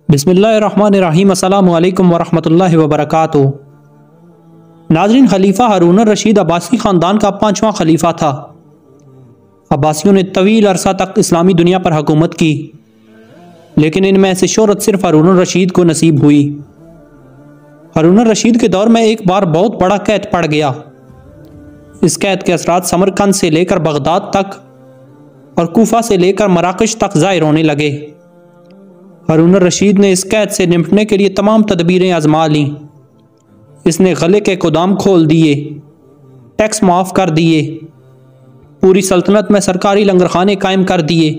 बिस्मिल्लाहिर्रहमानिर्रहीम। अस्सलामु अलैकुम वरहमतुल्लाहि वबरकातुहू। नाज़रीन, खलीफा हारून रशीद अब्बासी ख़ानदान का 5वां खलीफा था। अब्बासियों ने तवील अरसा तक इस्लामी दुनिया पर हुकूमत की, लेकिन इनमें से शोहरत सिर्फ हारून रशीद को नसीब हुई। हारून रशीद के दौर में एक बार बहुत बड़ा कैद पड़ गया। इस कैद के असरात समरकंद से लेकर बगदाद तक और कूफा से लेकर मराकश तक ज़ाहिर होने लगे। हारून रशीद ने इस कैद से निपटने के लिए तमाम तदबीरें आजमा लीं। इसने गले के गोदाम खोल दिए, टैक्स माफ़ कर दिए, पूरी सल्तनत में सरकारी लंगरखाने कायम कर दिए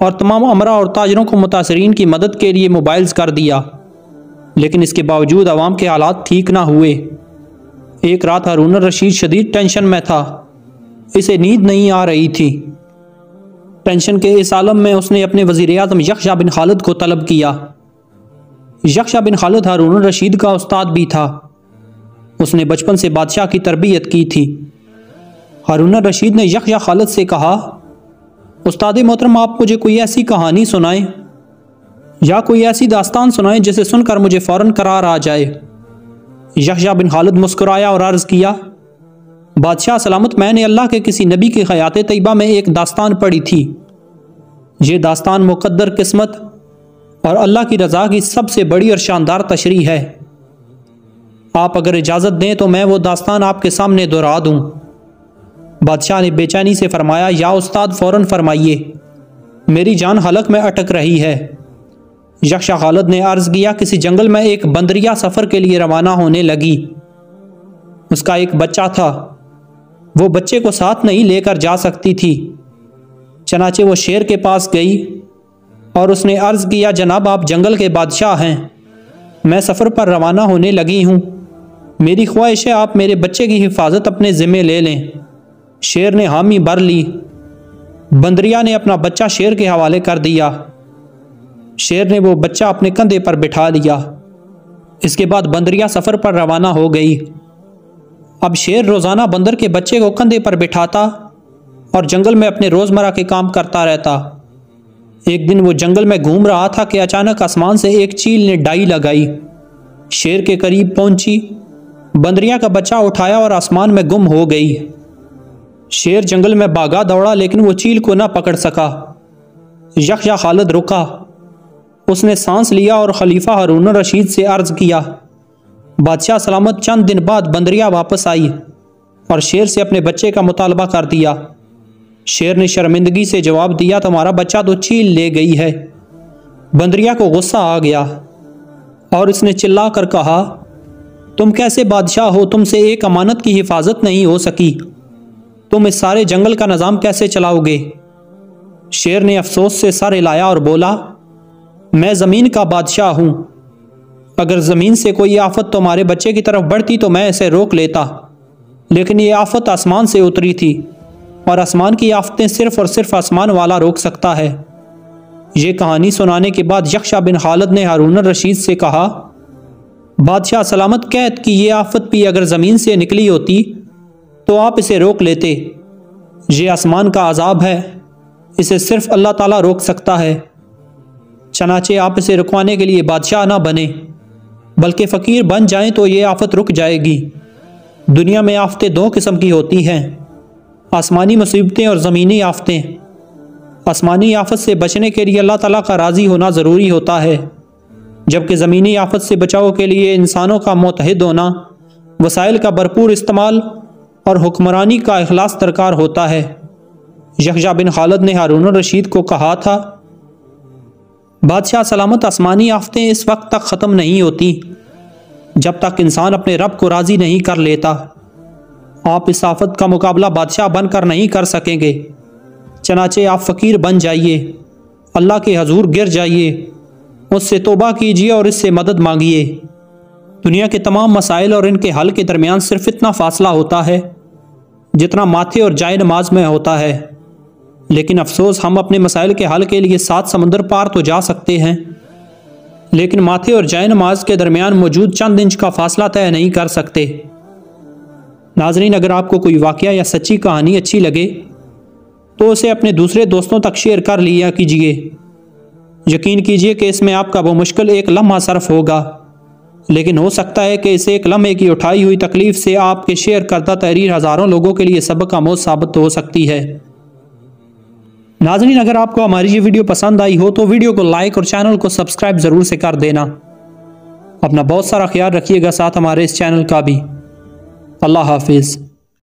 और तमाम अमरा और ताजरों को मुतासरीन की मदद के लिए मोबाइल्स कर दिया। लेकिन इसके बावजूद अवाम के हालात ठीक ना हुए। एक रात हारून रशीद शदीद टेंशन में था। इसे नींद नहीं आ रही थी। टेंशन के इस आलम में उसने अपने वज़ीर आज़म यख्या बिन खालिद को तलब किया। यख्या बिन खालिद हारून रशीद का उस्ताद भी था। उसने बचपन से बादशाह की तरबियत की थी। हारून रशीद ने यख्या खालिद से कहा, उस्ताद मोहतरम, आप मुझे कोई ऐसी कहानी सुनाएं या कोई ऐसी दास्तान सुनाएं जिसे सुनकर मुझे फ़ौरन करार आ जाए। यख्या बिन खालिद मुस्कुराया और अर्ज़ किया, बादशाह सलामत, मैंने अल्लाह के किसी नबी की हयात तैयबा में एक दास्तान पढ़ी थी। ये दास्तान मुक़द्दर किस्मत और अल्लाह की रज़ा की सबसे बड़ी और शानदार तशरीह है। आप अगर इजाज़त दें तो मैं वो दास्तान आपके सामने दोहरा दूँ। बादशाह ने बेचैनी से फरमाया, या उस्ताद फ़ौरन फरमाइए, मेरी जान हलक में अटक रही है। यख्या खालिद ने अर्ज़ किया, किसी जंगल में एक बंदरिया सफ़र के लिए रवाना होने लगी। उसका एक बच्चा था। वो बच्चे को साथ नहीं लेकर जा सकती थी। चनाचे वो शेर के पास गई और उसने अर्ज़ किया, जनाब आप जंगल के बादशाह हैं, मैं सफ़र पर रवाना होने लगी हूँ। मेरी ख्वाहिश है आप मेरे बच्चे की हिफाजत अपने ज़िम्मे ले लें। शेर ने हामी भर ली। बंदरिया ने अपना बच्चा शेर के हवाले कर दिया। शेर ने वो बच्चा अपने कंधे पर बिठा लिया। इसके बाद बंदरिया सफ़र पर रवाना हो गई। अब शेर रोज़ाना बंदर के बच्चे को कंधे पर बिठाता और जंगल में अपने रोज़मर्रा के काम करता रहता। एक दिन वो जंगल में घूम रहा था कि अचानक आसमान से एक चील ने डाई लगाई। शेर के करीब पहुंची, बंदरिया का बच्चा उठाया और आसमान में गुम हो गई। शेर जंगल में भागा दौड़ा, लेकिन वो चील को ना पकड़ सका। यख्या खालिद रुका। उसने सांस लिया और खलीफा हारून रशीद से अर्ज़ किया, बादशाह सलामत, चंद दिन बाद बंदरिया वापस आई और शेर से अपने बच्चे का मुतालबा कर दिया। शेर ने शर्मिंदगी से जवाब दिया, तुम्हारा बच्चा तो चील ले गई है। बंदरिया को गुस्सा आ गया और इसने चिल्ला कर कहा, तुम कैसे बादशाह हो? तुमसे एक अमानत की हिफाजत नहीं हो सकी। तुम इस सारे जंगल का निज़ाम कैसे चलाओगे? शेर ने अफसोस से सर हिलाया और बोला, मैं ज़मीन का बादशाह हूँ। अगर ज़मीन से कोई आफत तुम्हारे बच्चे की तरफ बढ़ती तो मैं इसे रोक लेता, लेकिन ये आफत आसमान से उतरी थी और आसमान की आफतें सिर्फ़ और सिर्फ आसमान वाला रोक सकता है। ये कहानी सुनाने के बाद यख्या बिन खालिद ने हारून रशीद से कहा, बादशाह सलामत, कैद की ये आफत भी अगर ज़मीन से निकली होती तो आप इसे रोक लेते। ये आसमान का अजाब है, इसे सिर्फ अल्लाह ताला रोक सकता है। चनाचे आप इसे रुकवाने के लिए बादशाह ना बने, बल्कि फ़कीर बन जाएं तो ये आफत रुक जाएगी। दुनिया में आफतें दो किस्म की होती हैं, आसमानी मुसीबतें और ज़मीनी आफतें। आसमानी आफत से बचने के लिए अल्लाह ताला का राज़ी होना ज़रूरी होता है, जबकि ज़मीनी आफत से बचाव के लिए इंसानों का मुत्तहिद होना, वसाइल का भरपूर इस्तेमाल और हुक्मरानी का इखलास दरकार होता है। यख्या बिन खालिद ने हारून रशीद को कहा था, बादशाह सलामत, आसमानी आफतें इस वक्त तक ख़त्म नहीं होती जब तक इंसान अपने रब को राज़ी नहीं कर लेता। आप इस आफत का मुकाबला बादशाह बनकर नहीं कर सकेंगे। चनाचे आप फ़कीर बन जाइए, अल्लाह के हजूर गिर जाइए, उससे तौबा कीजिए और इससे मदद मांगिए। दुनिया के तमाम मसाइल और इनके हल के दरमियान सिर्फ इतना फ़ासला होता है जितना माथे और जाए नमाज में होता है। लेकिन अफसोस, हम अपने मसाइल के हल के लिए 7 समंदर पार तो जा सकते हैं, लेकिन माथे और जाए नमाज के दरमियान मौजूद चंद इंच का फ़ासला तय नहीं कर सकते। नाजरीन, अगर आपको कोई वाक़या या सच्ची कहानी अच्छी लगे तो उसे अपने दूसरे दोस्तों तक शेयर कर लिया कीजिए। यकीन कीजिए कि इसमें आपका वो मुश्किल एक लम्हा सर्फ होगा, लेकिन हो सकता है कि इस एक लम्हे की उठाई हुई तकलीफ से आपके शेयर करदा तहरीर हज़ारों लोगों के लिए सबक आमोज साबित हो सकती है। नाज़रीन, अगर आपको हमारी ये वीडियो पसंद आई हो तो वीडियो को लाइक और चैनल को सब्सक्राइब ज़रूर से कर देना। अपना बहुत सारा ख्याल रखिएगा, साथ हमारे इस चैनल का भी। अल्लाह हाफिज़।